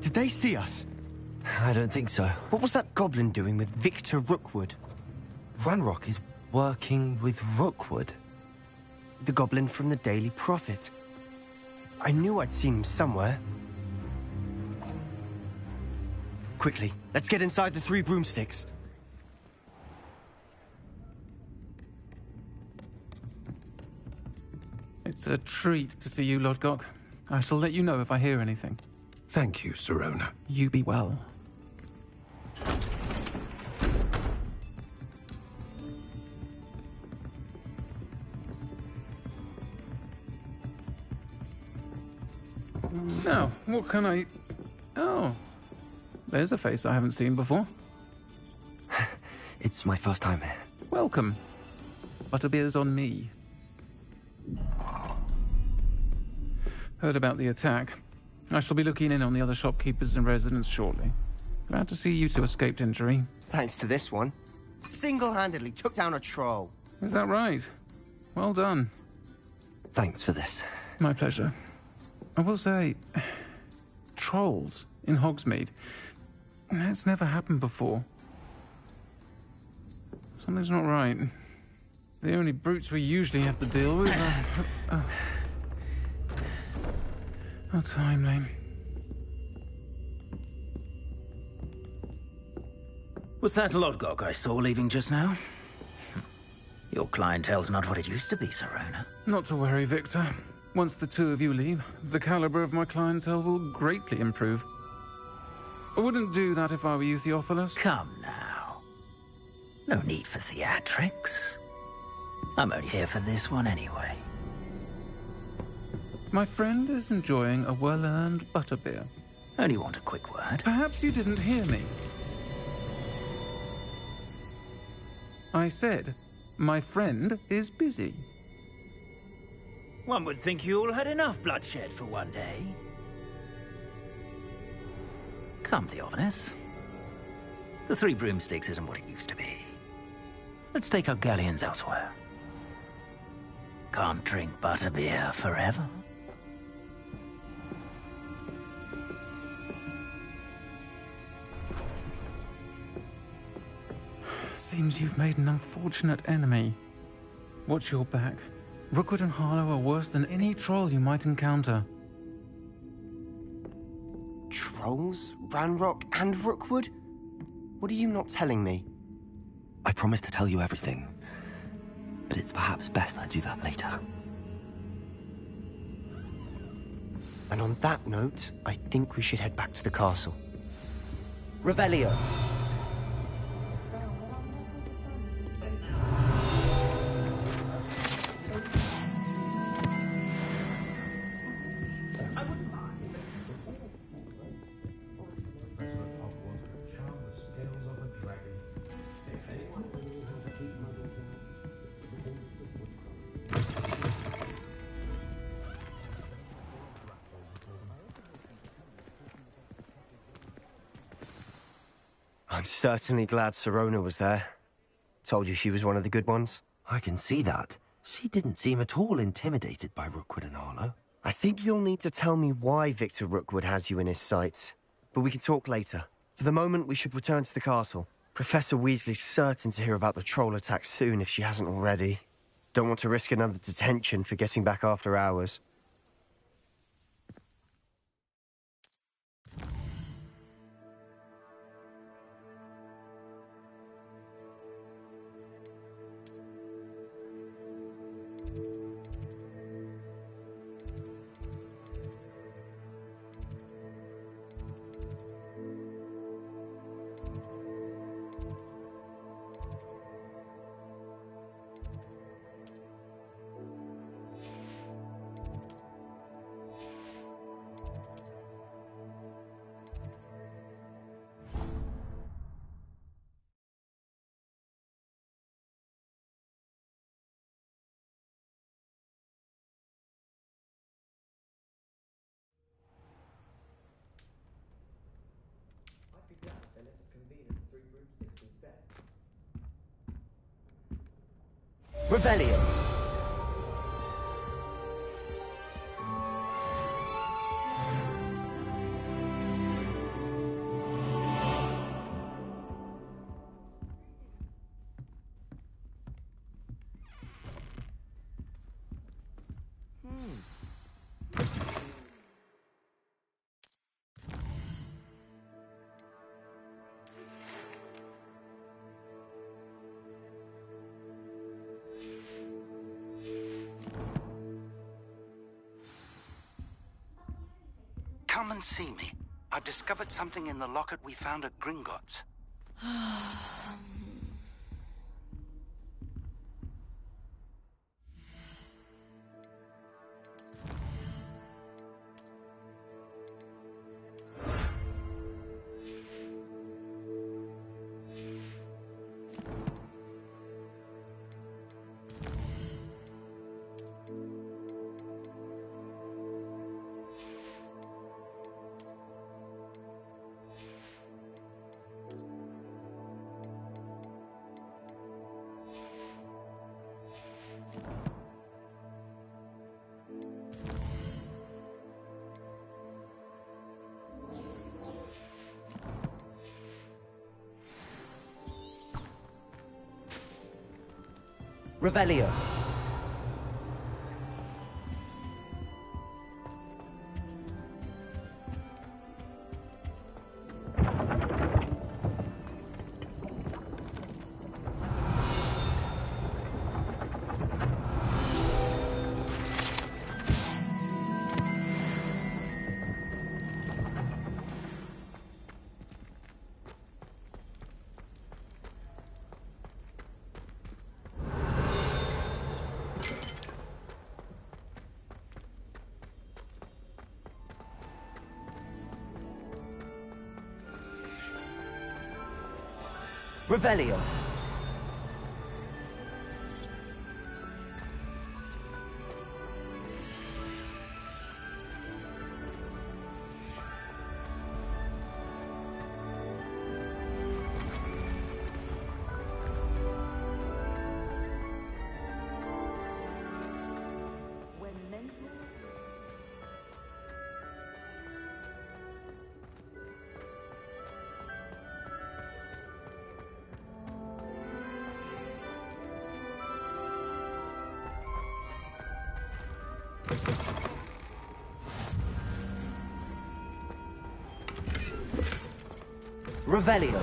Did they see us? I don't think so. What was that goblin doing with Victor Rookwood? Ranrock is working with Rookwood. The goblin from the Daily Prophet. I knew I'd seen him somewhere. Quickly, let's get inside the 3 broomsticks. It's a treat to see you, Lodgok. I shall let you know if I hear anything. Thank you, Sirona. You be well. Now, what can I... Oh, there's a face I haven't seen before. It's my first time here. Welcome. Butterbeer's on me. Heard about the attack. I shall be looking in on the other shopkeepers and residents shortly. Glad to see you two escaped injury. Thanks to this one. Single-handedly took down a troll. Is that right? Well done. Thanks for this. My pleasure. I will say, trolls in Hogsmeade. That's never happened before. Something's not right. The only brutes we usually have to deal with are... How timely. Was that Lodgok I saw leaving just now? Your clientele's not what it used to be, Sirona. Not to worry, Victor. Once the two of you leave, the caliber of my clientele will greatly improve. I wouldn't do that if I were you, Theophilus. Come now. No need for theatrics. I'm only here for this one anyway. My friend is enjoying a well-earned butterbeer. Only want a quick word. Perhaps you didn't hear me. I said, my friend is busy. One would think you all had enough bloodshed for one day. Come, Theophilus. The Three Broomsticks isn't what it used to be. Let's take our galleons elsewhere. Can't drink butterbeer forever. Seems you've made an unfortunate enemy. Watch your back. Rookwood and Harlow are worse than any troll you might encounter. Trolls? Ranrock and Rookwood? What are you not telling me? I promise to tell you everything, but it's perhaps best I do that later. And on that note, I think we should head back to the castle. Revelio. I'm certainly glad Sirona was there. Told you she was one of the good ones. I can see that. She didn't seem at all intimidated by Rookwood and Harlow. I think you'll need to tell me why Victor Rookwood has you in his sights. But we can talk later. For the moment, we should return to the castle. Professor Weasley's certain to hear about the troll attack soon if she hasn't already. Don't want to risk another detention for getting back after hours. Revelio. Come and see me. I've discovered something in the locket we found at Gringotts. Revelio. Revelio. Revelio.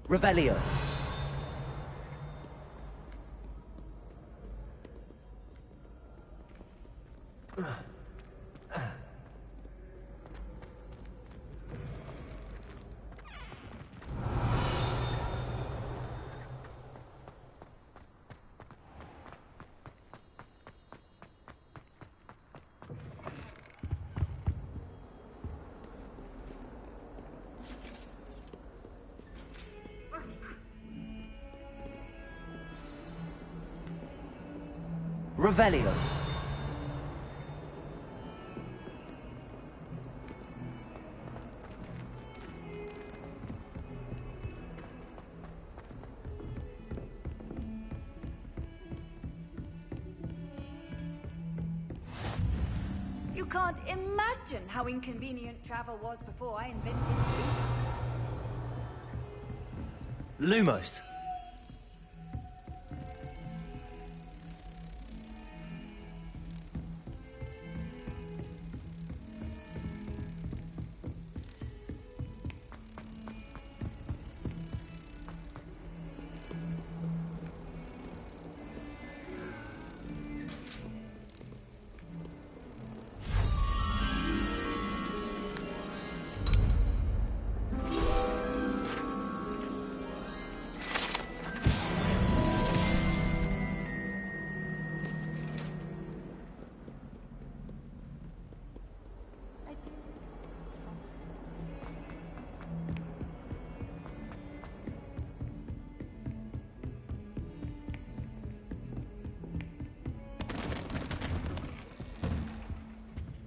Revelio. Revelio. You can't imagine how inconvenient travel was before I invented you. Lumos.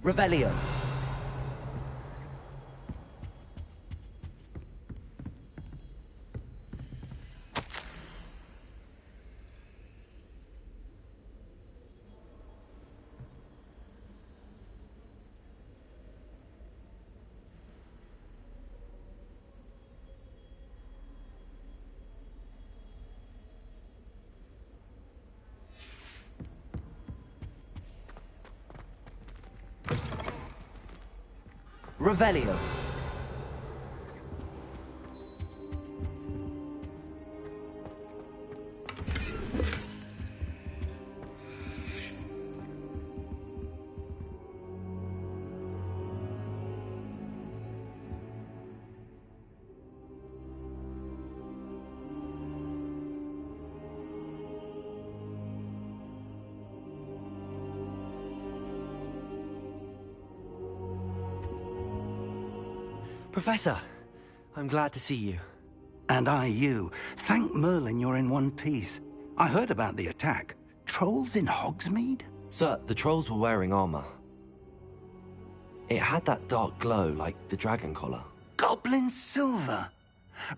Revelio. Revelio. Professor, I'm glad to see you. And I you. Thank Merlin you're in one piece. I heard about the attack. Trolls in Hogsmeade? Sir, the trolls were wearing armor. It had that dark glow like the dragon collar. Goblin silver.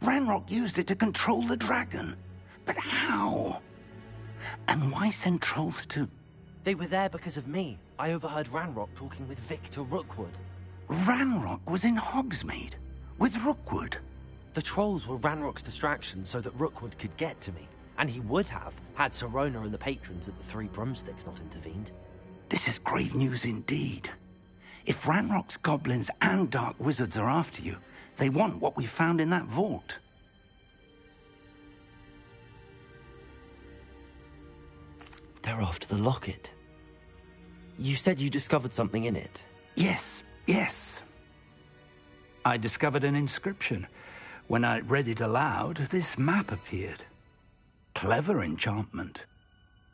Ranrock used it to control the dragon. But how? And why send trolls to... They were there because of me. I overheard Ranrock talking with Victor Rookwood. Ranrock was in Hogsmeade? With Rookwood? The trolls were Ranrock's distraction so that Rookwood could get to me. And he would have, had Sirona and the patrons at the Three Broomsticks not intervened. This is grave news indeed. If Ranrock's goblins and dark wizards are after you, they want what we found in that vault. They're after the locket. You said you discovered something in it. Yes, yes. I discovered an inscription. When I read it aloud, this map appeared. Clever enchantment.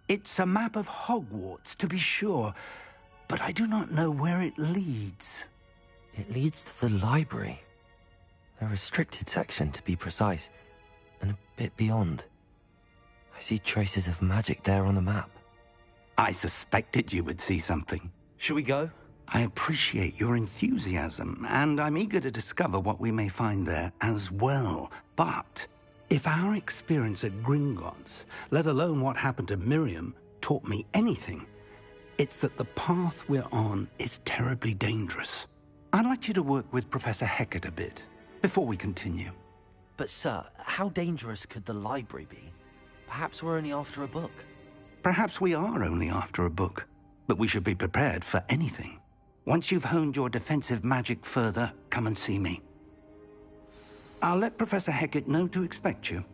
It's a map of Hogwarts, to be sure, but I do not know where it leads. It leads to the library. A restricted section, to be precise, and a bit beyond. I see traces of magic there on the map. I suspected you would see something. Shall we go? I appreciate your enthusiasm, and I'm eager to discover what we may find there as well. But if our experience at Gringotts, let alone what happened to Miriam, taught me anything, it's that the path we're on is terribly dangerous. I'd like you to work with Professor Hecat a bit before we continue. But sir, how dangerous could the library be? Perhaps we're only after a book. Perhaps we are only after a book, but we should be prepared for anything. Once you've honed your defensive magic further, come and see me. I'll let Professor Hecat know to expect you.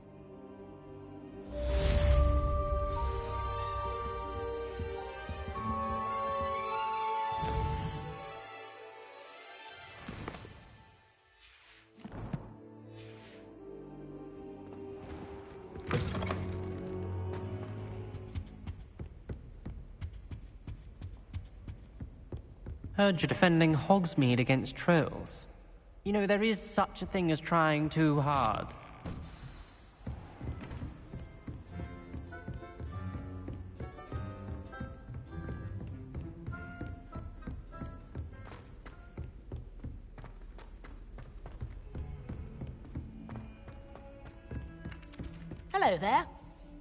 Heard you're defending Hogsmeade against trolls. You know, there is such a thing as trying too hard. Hello there.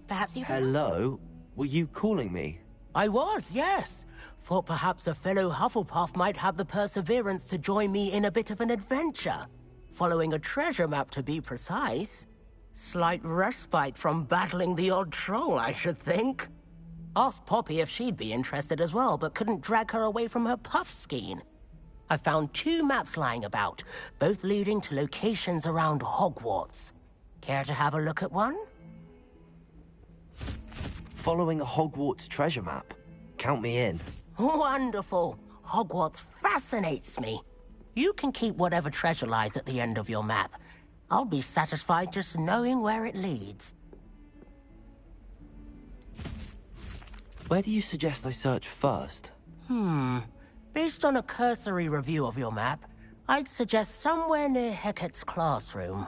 Perhaps you... Hello? Were you calling me? I was, yes. Thought perhaps a fellow Hufflepuff might have the perseverance to join me in a bit of an adventure. Following a treasure map, to be precise. Slight respite from battling the odd troll, I should think. Asked Poppy if she'd be interested as well, but couldn't drag her away from her puff skein. I found 2 maps lying about, both leading to locations around Hogwarts. Care to have a look at one? Following a Hogwarts treasure map? Count me in. Wonderful. Hogwarts fascinates me. You can keep whatever treasure lies at the end of your map. I'll be satisfied just knowing where it leads. Where do you suggest I search first? Based on a cursory review of your map, I'd suggest somewhere near Hecat's classroom.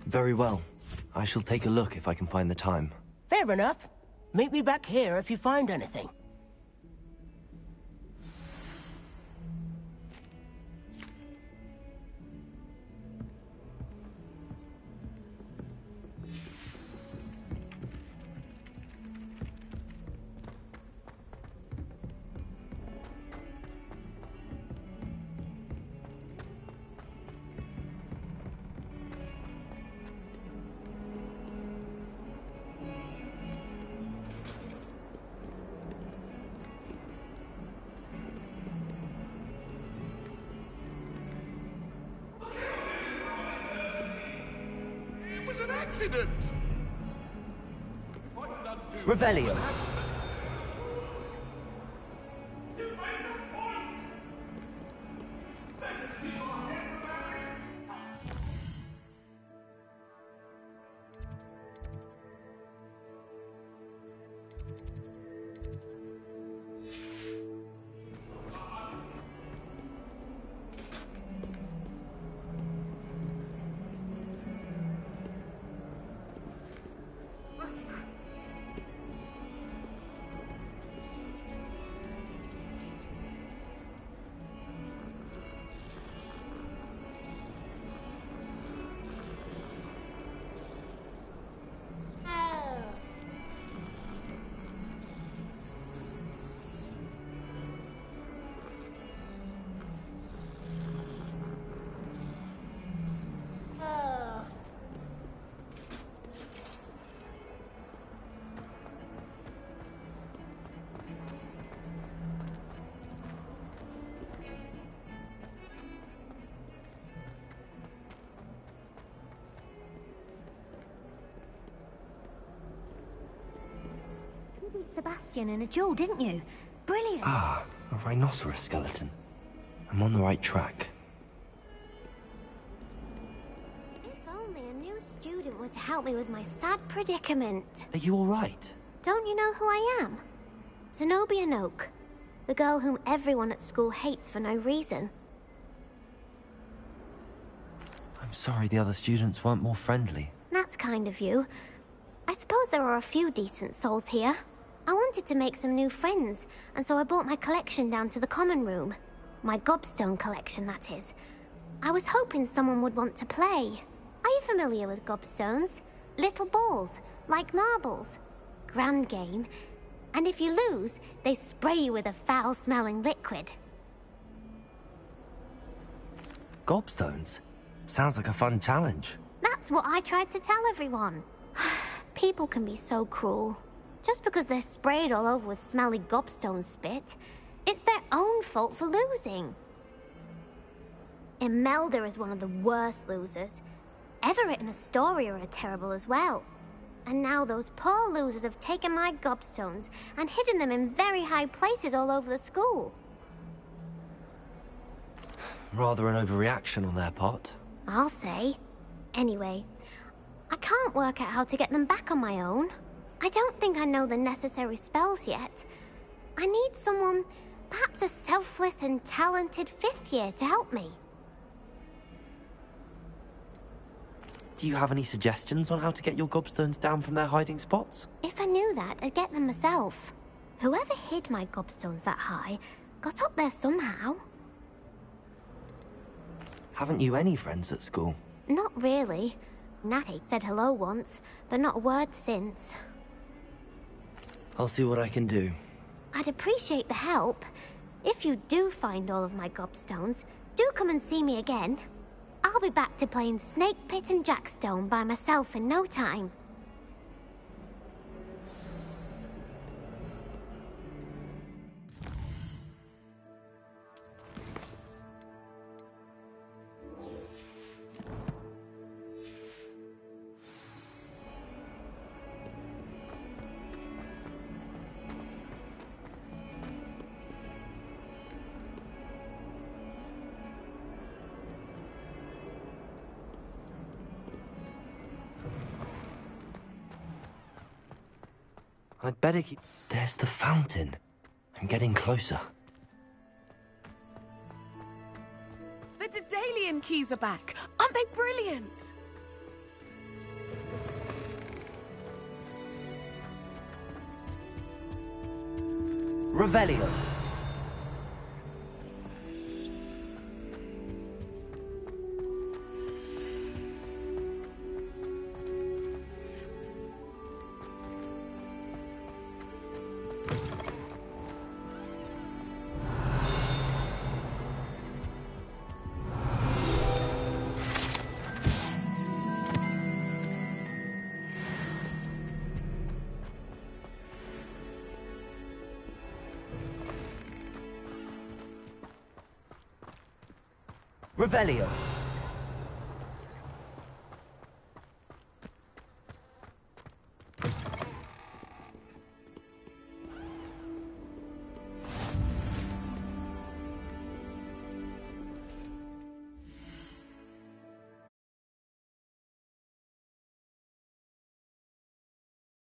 Very well. I shall take a look if I can find the time. Fair enough. Meet me back here if you find anything. An accident! Revelio. You beat Sebastian in a duel, didn't you? Brilliant. Ah, a rhinoceros skeleton. I'm on the right track. If only a new student were to help me with my sad predicament. Are you all right? Don't you know who I am? Zenobia Noak, the girl whom everyone at school hates for no reason. I'm sorry the other students weren't more friendly. That's kind of you. I suppose there are a few decent souls here. I wanted to make some new friends, and so I brought my collection down to the common room. My gobstone collection, that is. I was hoping someone would want to play. Are you familiar with gobstones? Little balls, like marbles. Grand game. And if you lose, they spray you with a foul-smelling liquid. Gobstones? Sounds like a fun challenge. That's what I tried to tell everyone. People can be so cruel. Just because they're sprayed all over with smelly gobstone spit, it's their own fault for losing. Imelda is one of the worst losers. Everett and Astoria are terrible as well. And now those poor losers have taken my gobstones and hidden them in very high places all over the school. Rather an overreaction on their part. I'll say. Anyway, I can't work out how to get them back on my own. I don't think I know the necessary spells yet. I need someone, perhaps a selfless and talented 5th year to help me. Do you have any suggestions on how to get your gobstones down from their hiding spots? If I knew that, I'd get them myself. Whoever hid my gobstones that high got up there somehow. Haven't you any friends at school? Not really. Natty said hello once, but not a word since. I'll see what I can do. I'd appreciate the help. If you do find all of my gobstones, do come and see me again. I'll be back to playing Snake Pit and Jackstone by myself in no time. I'd better keep... There's the fountain. I'm getting closer. The Daedalian keys are back. Aren't they brilliant? Revelio. Revelio.